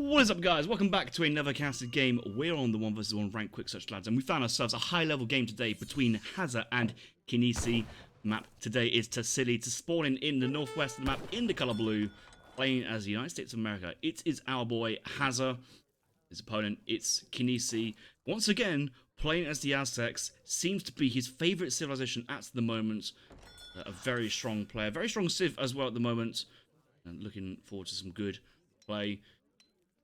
What is up, guys? Welcome back to another casted game. We're on the 1 vs 1 ranked quick search lads, and we found ourselves a high level game today between Hazza and Kynesie. Map today is Tassili, to spawning in the northwest of the map in the colour blue, playing as the United States of America. It is our boy Hazza. His opponent, it's Kynesie. Once again, playing as the Aztecs, seems to be his favourite civilization at the moment. A very strong player, very strong civ as well at the moment. And looking forward to some good play.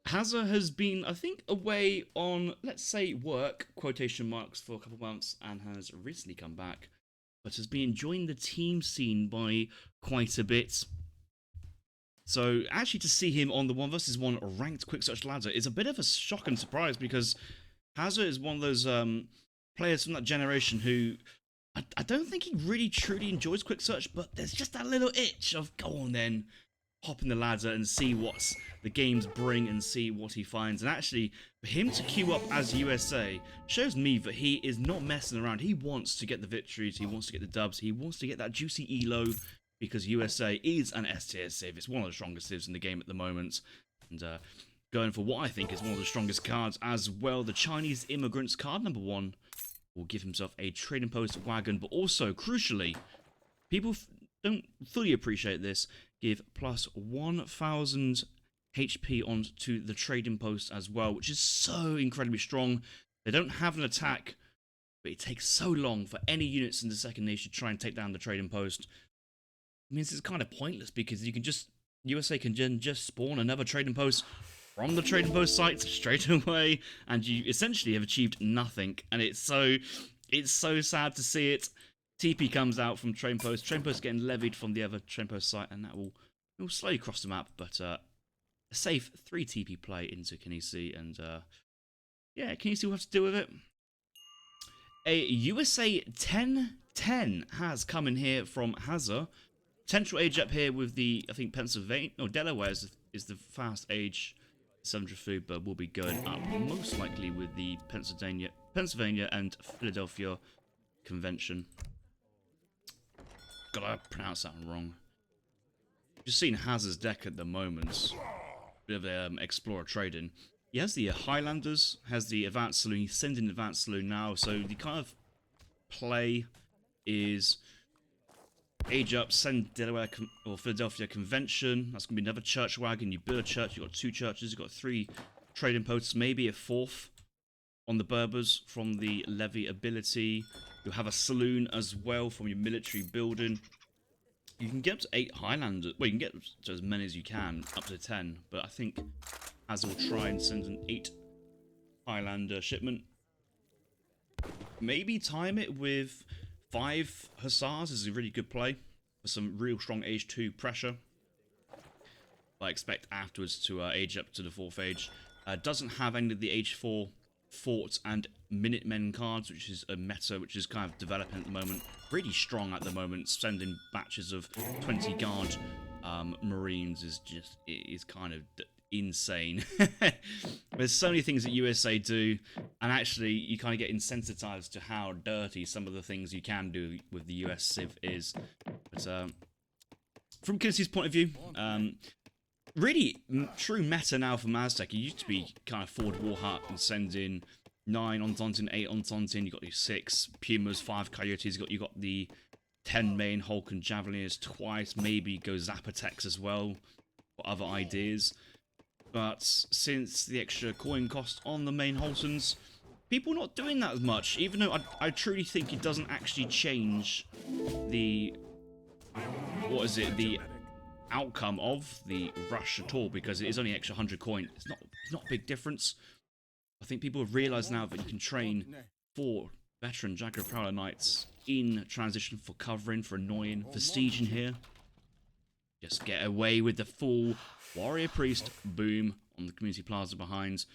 Hazza has been, I think, away on, let's say, work, quotation marks, for a couple of months, and has recently come back, but has been enjoying the team scene by quite a bit. So, actually, to see him on the 1 vs 1 ranked quick search ladder is a bit of a shock and surprise, because Hazza is one of those players from that generation who, I don't think he really truly enjoys quick search, but there's just that little itch of, go on then, hop in the ladder and see what the games bring and see what he finds. And actually, for him to queue up as USA shows me that he is not messing around. He wants to get the victories, he wants to get the dubs, he wants to get that juicy elo, because USA is an S tier civ. It's one of the strongest civs in the game at the moment. And going for what I think is one of the strongest cards as well, the Chinese Immigrants card number 1 will give himself a trading post wagon, but also, crucially, people don't fully appreciate this, give plus 1000 HP onto the trading post as well, which is so incredibly strong. They don't have an attack, but it takes so long for any units in the second nation to try and take down the trading post. It means it's kind of pointless, because you can just, USA can just spawn another trading post from the trading post site straight away, and you essentially have achieved nothing. And it's so sad to see it. TP comes out from train post getting levied from the other train post site, and that will slowly cross the map. But a safe 3 TP play into Kynesie, and yeah, Kynesie will have to deal with it. A USA 10-10 has come in here from Hazza. Potential age up here with the, I think, Pennsylvania, or Delaware is the fast age 700 food, but will be going up most likely with the Pennsylvania and Philadelphia convention. God, I pronounced that wrong. Just seeing Hazza's deck at the moment. Bit of explorer trading. He has the Highlanders, has the advanced saloon. He's sending advanced saloon now. So the kind of play is age up, send Delaware or Philadelphia convention. That's gonna be another church wagon. You build a church. You've got 2 churches. You've got 3 trading posts, maybe a 4th on the Berbers from the levy ability. You'll have a saloon as well from your military building. You can get up to 8 Highlanders. Well, you can get to as many as you can, up to 10. But I think Hazza will try and send an 8 Highlander shipment. Maybe time it with 5 Hussars is a really good play for some real strong age 2 pressure. I expect afterwards to age up to the 4th age. Doesn't have any of the age 4 Fort and Minutemen cards, which is a meta which is kind of developing at the moment. Really strong at the moment, sending batches of 20 guard Marines is kind of insane. There's so many things that USA do, and actually you kind of get insensitized to how dirty some of the things you can do with the US Civ is. But from Kynesie's point of view, really true meta now from Aztec. It used to be kind of forward war hut and send in 9 on Taunting, 8 on Taunting. You got your 6 Pumas, 5 Coyotes. You got the 10 main Hulk and Javeliers twice. Maybe go Zapotex as well for other ideas. But since the extra coin cost on the main Holtons, people not doing that as much. Even though I truly think it doesn't actually change the the outcome of the rush at all, because it is only extra 100 coin. It's not a big difference. I think people have realised now that you can train 4 veteran Jaguar Prowler Knights in transition for covering, for annoying, for sieging here. Just get away with the full Warrior Priest boom on the community plaza behind.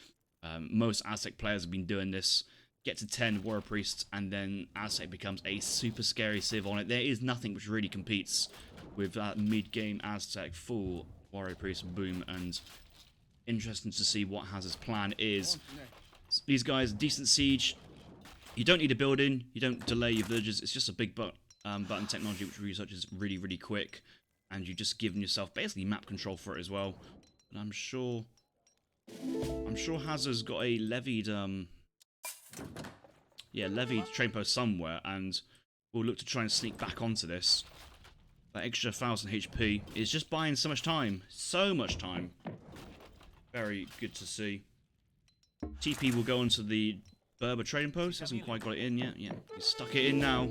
Most Aztec players have been doing this. Get to 10 Warrior Priests, and then Aztec becomes a super scary civ on it. There is nothing which really competes with that mid-game Aztec full Warrior Priest boom, and interesting to see what Hazza's plan is. These guys, decent siege. You don't need a building, you don't delay your villages, it's just a big button technology which researches really, really quick, and you've just given yourself basically map control for it as well. But I'm sure I'm sure Hazza's got a levied, levied train post somewhere, and we'll look to try and sneak back onto this. That extra 1000 HP is just buying so much time. So much time. Very good to see. TP will go onto the Berber trading post. Hasn't quite got it in yet. Yeah, he's stuck it in now.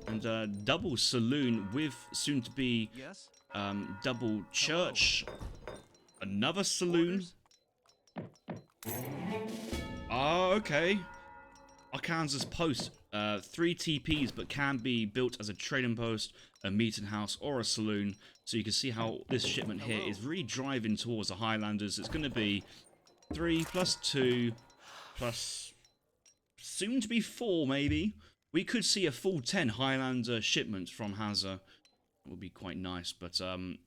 And double saloon with soon to be double church. Another saloon. Oh, okay. Arkansas post. 3 TPs, but can be built as a trading post, a meeting house, or a saloon. So you can see how this shipment here is really driving towards the Highlanders. It's going to be 3 plus 2 plus soon to be 4, maybe. We could see a full 10 Highlander shipments from Hazza. It would be quite nice, but I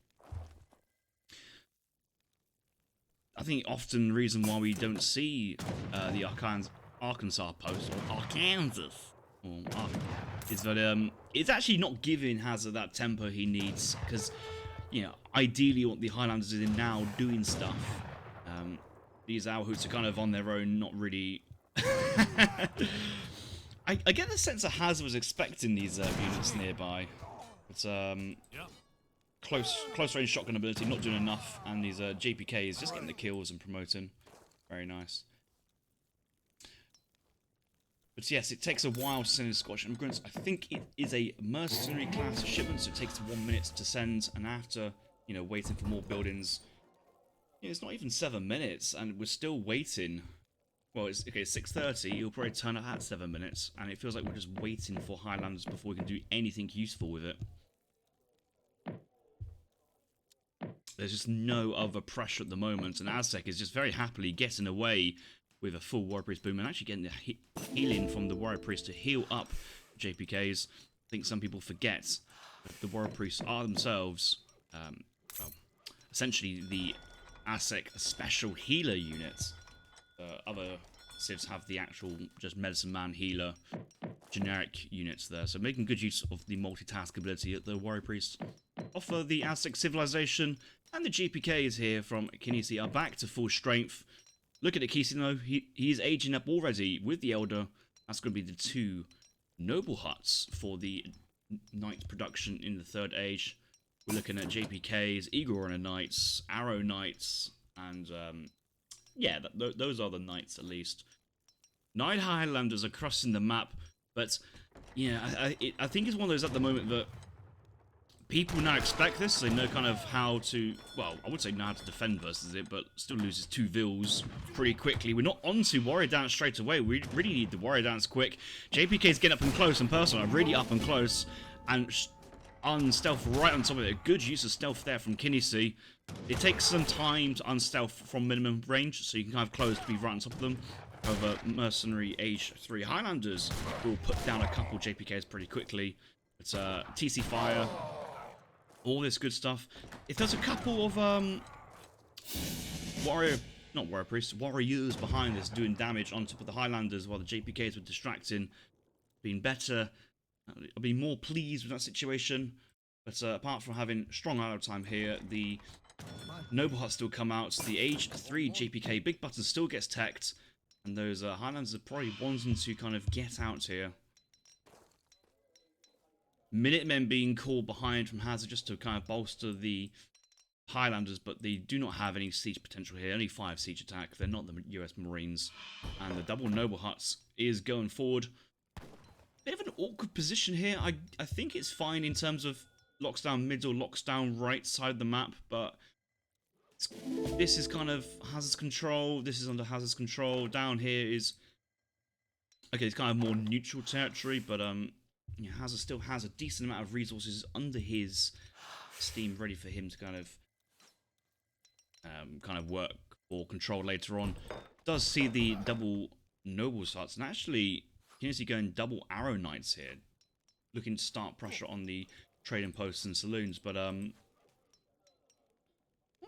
think often the reason why we don't see the Arkansas post, or Arkansas, is that it's actually not giving Hazza that tempo he needs, because, you know, ideally what the Highlanders are now doing stuff. These Aoe3s are kind of on their own, not really... I get the sense that Hazza was expecting these units nearby, but close range shotgun ability not doing enough, and these JPKs just getting the kills and promoting. Very nice. But yes, it takes a while to send in Scottish immigrants. I think it is a mercenary class shipment, so it takes 1 minute to send, and after, you know, waiting for more buildings, you know, it's not even 7 minutes, and we're still waiting. Well, it's okay, 6:30, it'll probably turn up at 7 minutes, and it feels like we're just waiting for Highlanders before we can do anything useful with it. There's just no other pressure at the moment, and Aztec is just very happily getting away with a full Warrior Priest boom, and actually getting the healing from the Warrior Priest to heal up JPKs. I think some people forget that the Warrior Priests are themselves, well, essentially the Aztec special healer units. Other civs have the actual just medicine man healer generic units there, so making good use of the multitask ability that the Warrior Priests offer. The Aztec civilization and the GPKs here from Kynesie are back to full strength. Look at Kynesie though, he's aging up already with the Elder. That's going to be the 2 noble huts for the Knight production in the Third Age. We're looking at JPKs, Eagle Runner Knights, Arrow Knights, and yeah, those are the Knights at least. 9 Highlanders are crossing the map, but yeah, I think it's one of those at the moment that people now expect this, so they know kind of how to, well, I would say know how to defend versus it, but still loses 2 Vils pretty quickly. We're not onto Warrior Dance straight away. We really need the Warrior Dance quick. JPK's getting up and close and personal, really up and close, and unstealth right on top of it. Good use of stealth there from Kynesie. It takes some time to unstealth from minimum range, so you can kind of close to be right on top of them. However, mercenary age 3 Highlanders will put down a couple JPKs pretty quickly. It's TC fire, all this good stuff. If there's a couple of warriors behind us doing damage on top of the Highlanders while the JPKs were distracting, being better, I'll be more pleased with that situation. But apart from having strong idle time here, the noble huts still come out. The age 3 JPK big button still gets teched, and those Highlanders are probably wanting to kind of get out here. Minutemen being called behind from Hazza just to kind of bolster the Highlanders, but they do not have any siege potential here. Only 5 siege attack. They're not the US Marines. And the double noble huts is going forward. Bit of an awkward position here. I think it's fine in terms of locks down middle, locks down right side of the map, but this is kind of Hazza's control. This is under Hazza's control. Down here is, okay, it's kind of more neutral territory, but yeah, Hazza still has a decent amount of resources under his steam ready for him to kind of work or control later on. Does see the double noble huts, and actually Kynesie going double arrow knights here, looking to start pressure on the trading posts and saloons, but not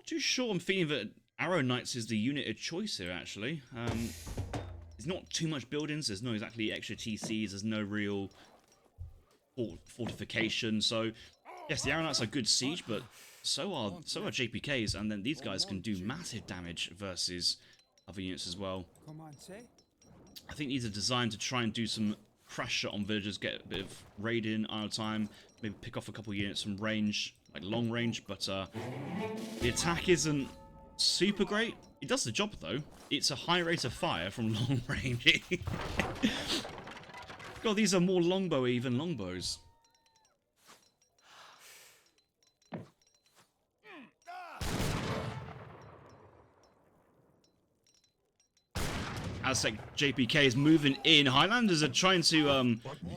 too sure. I'm feeling that arrow knights is the unit of choice here actually. There's not too much buildings, there's no exactly extra TCs, there's no real fortification, so yes, the arrow knights are good siege, but so are JPKs, and then these guys can do massive damage versus other units as well. I think these are designed to try and do some pressure on villagers, get a bit of raid in idle time, maybe pick off a couple units from range, like long range, but the attack isn't super great. It does the job though. It's a high rate of fire from long range. God, these are more longbow-y than longbows. Aztec JPK is moving in. Highlanders are trying to,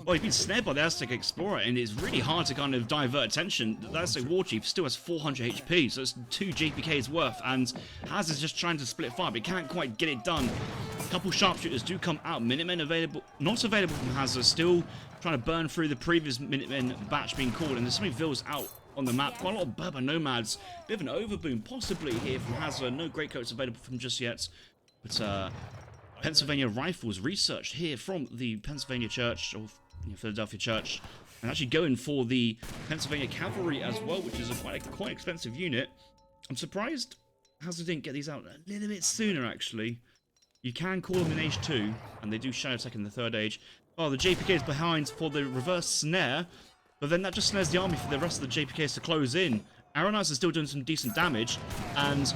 well, he's been snared by the Aztec Explorer, and it's really hard to kind of divert attention. The Aztec War Chief still has 400 HP, so it's 2 JPKs worth, and Hazza's just trying to split fire, but he can't quite get it done. A couple sharpshooters do come out. Minutemen available, not available from Hazza, still trying to burn through the previous Minutemen batch being called, and there's so many vills out on the map. Quite a lot of Berber Nomads. Bit of an overboom possibly here from Hazza. No greatcoats available from just yet, but Pennsylvania Rifles researched here from the Pennsylvania Church, or Philadelphia Church, and actually going for the Pennsylvania Cavalry as well, which is a quite expensive unit. I'm surprised Hazza didn't get these out a little bit sooner, actually. You can call them in Age 2, and they do Shadow Tech in the 3rd Age. Oh, the JPK is behind for the reverse snare, but then that just snares the army for the rest of the JPKs to close in. Arrow Knights are still doing some decent damage, and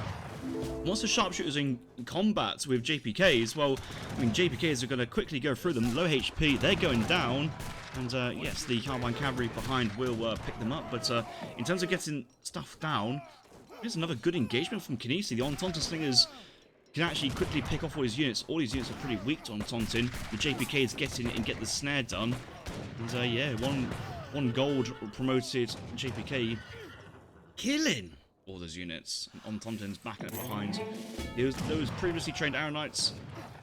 once the sharpshooters in combat with JPKs, well, I mean, JPKs are going to quickly go through them. Low HP, they're going down. And yes, the Carbine Cavalry behind will pick them up. But in terms of getting stuff down, here's another good engagement from Kynesie. The Entente Slingers can actually quickly pick off all his units. All these units are pretty weak to Entente. The JPKs get in and get the snare done. And yeah, one gold promoted JPK killing all those units. And Entente's backing it behind. Those previously trained Arrow Knights,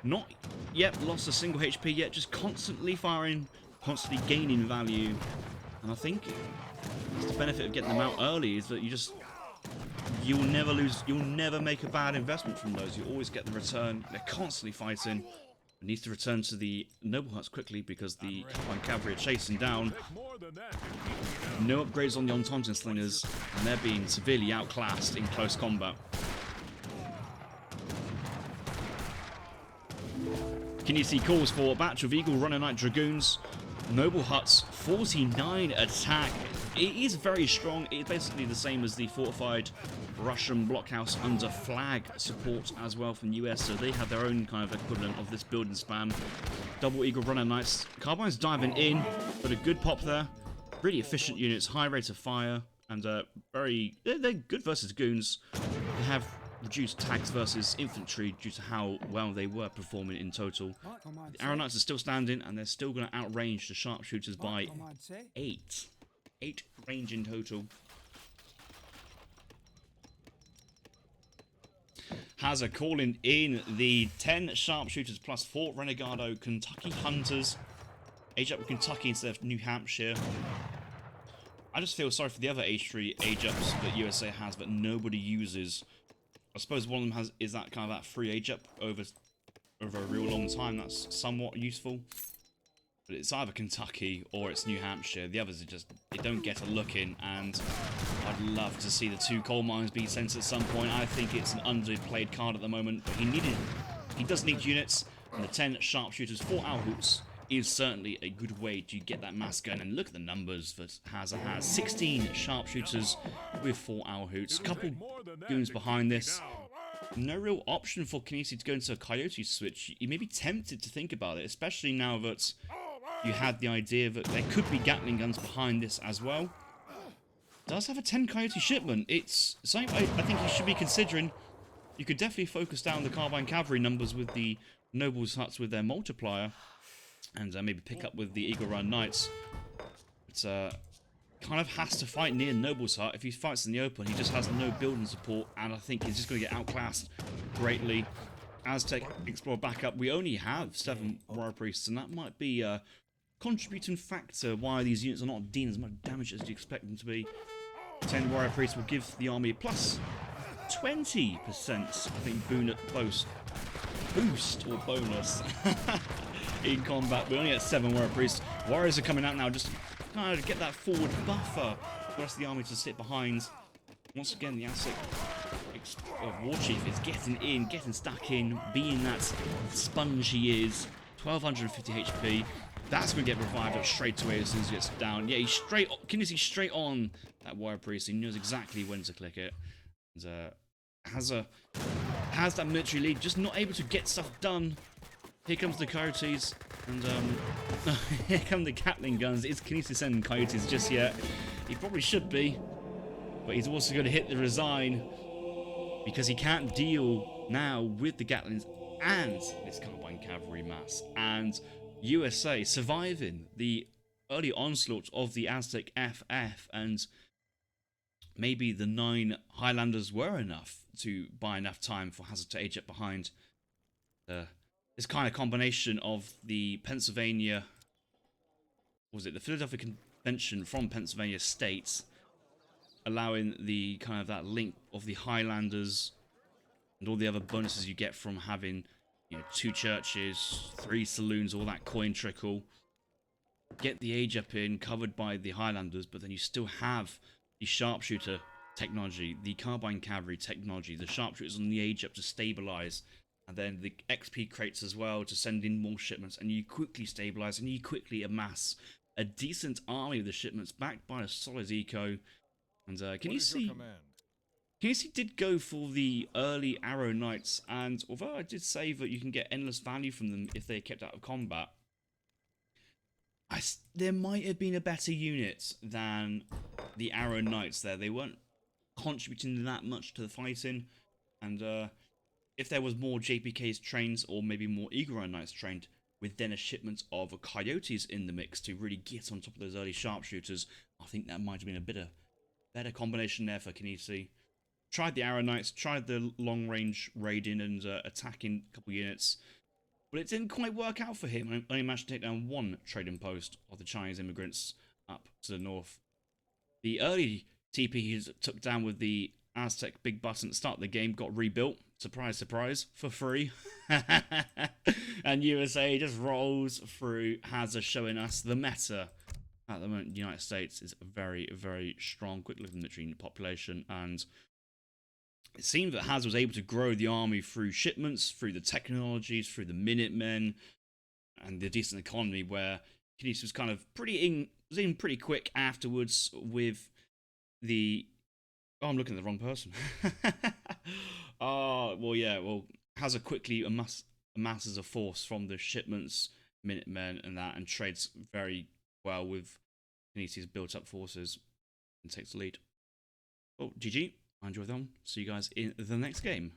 not yet lost a single HP yet, just constantly firing, constantly gaining value. And I think it's the benefit of getting them out early is that you'll never lose, you'll never make a bad investment from those. You always get the return. They're constantly fighting. It needs to return to the noble huts quickly because the Carbine Cavalry are chasing down. No upgrades on the Entente Slingers, and they're being severely outclassed in close combat. Kynesie calls for a batch of Eagle Runner Knight Dragoons. Noble Huts, 49 attack. It is very strong. It's basically the same as the fortified Russian blockhouse under flag support as well from the US, so they have their own kind of equivalent of this building spam. Double Eagle Runner Knights. Carbine's diving in, but a good pop there. Really efficient units, high rate of fire, and they're good versus goons. They have reduced tags versus infantry due to how well they were performing in total. The Arrow Knights are still standing, and they're still going to outrange the sharpshooters by 8. 8 range in total. Hazza calling in the 10 sharpshooters plus 4 Renegado Kentucky Hunters. Age up with Kentucky instead of New Hampshire. I just feel sorry for the other H3 age ups that USA has, but nobody uses. I suppose one of them is that kind of that free age up over a real long time. That's somewhat useful. But it's either Kentucky or it's New Hampshire. The others are just, they don't get a look in, and I'd love to see the 2 coal mines be sent at some point. I think it's an underplayed card at the moment, but he does need units, and the 10 sharpshooters, 4 owl hoots is certainly a good way to get that mass gun. And look at the numbers that Hazza has. 16 sharpshooters with 4 owl hoots. Couple goons behind this. No real option for Kynesie to go into a coyote switch. You may be tempted to think about it, especially now that you had the idea that there could be Gatling guns behind this as well. Does have a 10 coyote shipment. It's something I think you should be considering. You could definitely focus down the Carbine Cavalry numbers with the Nobles Huts with their multiplier, and maybe pick up with the Eagle Run Knights. It's kind of has to fight near Noble's Hut. If he fights in the open, he just has no building support, and I think he's just going to get outclassed greatly. Aztec Explorer backup. We only have 7 Warrior Priests, and that might be a contributing factor why these units are not dealing as much damage as you expect them to be. 10 Warrior Priests will give the army plus 20%, I think, boost or bonus in combat. We only get 7 Warrior Priests. Warriors are coming out now just to kind of get that forward buffer for the rest of the army to sit behind. Once again, the Aztec War Chief is getting in, getting stuck in, being that sponge he is. 1250 HP. That's going to get revived up straight away as soon as he gets down. Yeah, he's straight. Kynesie straight on that Warrior Priest. He knows exactly when to click it. And Hazza has that military lead, just not able to get stuff done. Here comes the coyotes, and here come the Gatling guns. Is Kynesie sending coyotes just yet? He probably should be, but he's also going to hit the resign because he can't deal now with the Gatlings and this Carbine cavalry mass. And USA surviving the early onslaught of the Aztec FF, and maybe the 9 Highlanders were enough to buy enough time for Hazza to age up behind this kind of combination of the Pennsylvania, was it the Philadelphia Convention from Pennsylvania states, allowing the kind of that link of the Highlanders and all the other bonuses you get from having, you know, 2 churches, 3 saloons, all that coin trickle. Get the age up in, covered by the Highlanders, but then you still have the sharpshooter technology, the carbine cavalry technology, the sharpshooters on the age up to stabilize, and then the XP crates as well to send in more shipments, and you quickly stabilize and you quickly amass a decent army of the shipments backed by a solid eco. And Kynesie did go for the early Arrow Knights, and although I did say that you can get endless value from them if they're kept out of combat, there might have been a better unit than the Arrow Knights there. They weren't contributing that much to the fighting, and if there was more JPKs trained, or maybe more Eagle Eye Knights trained, with then a shipment of coyotes in the mix to really get on top of those early sharpshooters, I think that might have been a bit of better combination there for Kynesie. Tried the Arrow Knights, tried the long range raiding and attacking a couple units, but it didn't quite work out for him. Only managed to take down 1 trading post of the Chinese immigrants up to the north. The early TP he took down with the Aztec big button at the start of the game got rebuilt. Surprise, surprise, for free. And USA just rolls through Hazza, showing us the meta. At the moment, the United States is very, very strong, quick looking military population, and it seemed that Hazza was able to grow the army through shipments, through the technologies, through the Minutemen, and the decent economy, where Kynesie was kind of was in pretty quick afterwards with the... Oh, I'm looking at the wrong person. Hazza quickly amasses a force from the shipments, Minutemen, and that, and trades very well with Kynesie's built-up forces and takes the lead. Well, GG. I enjoyed them. See you guys in the next game.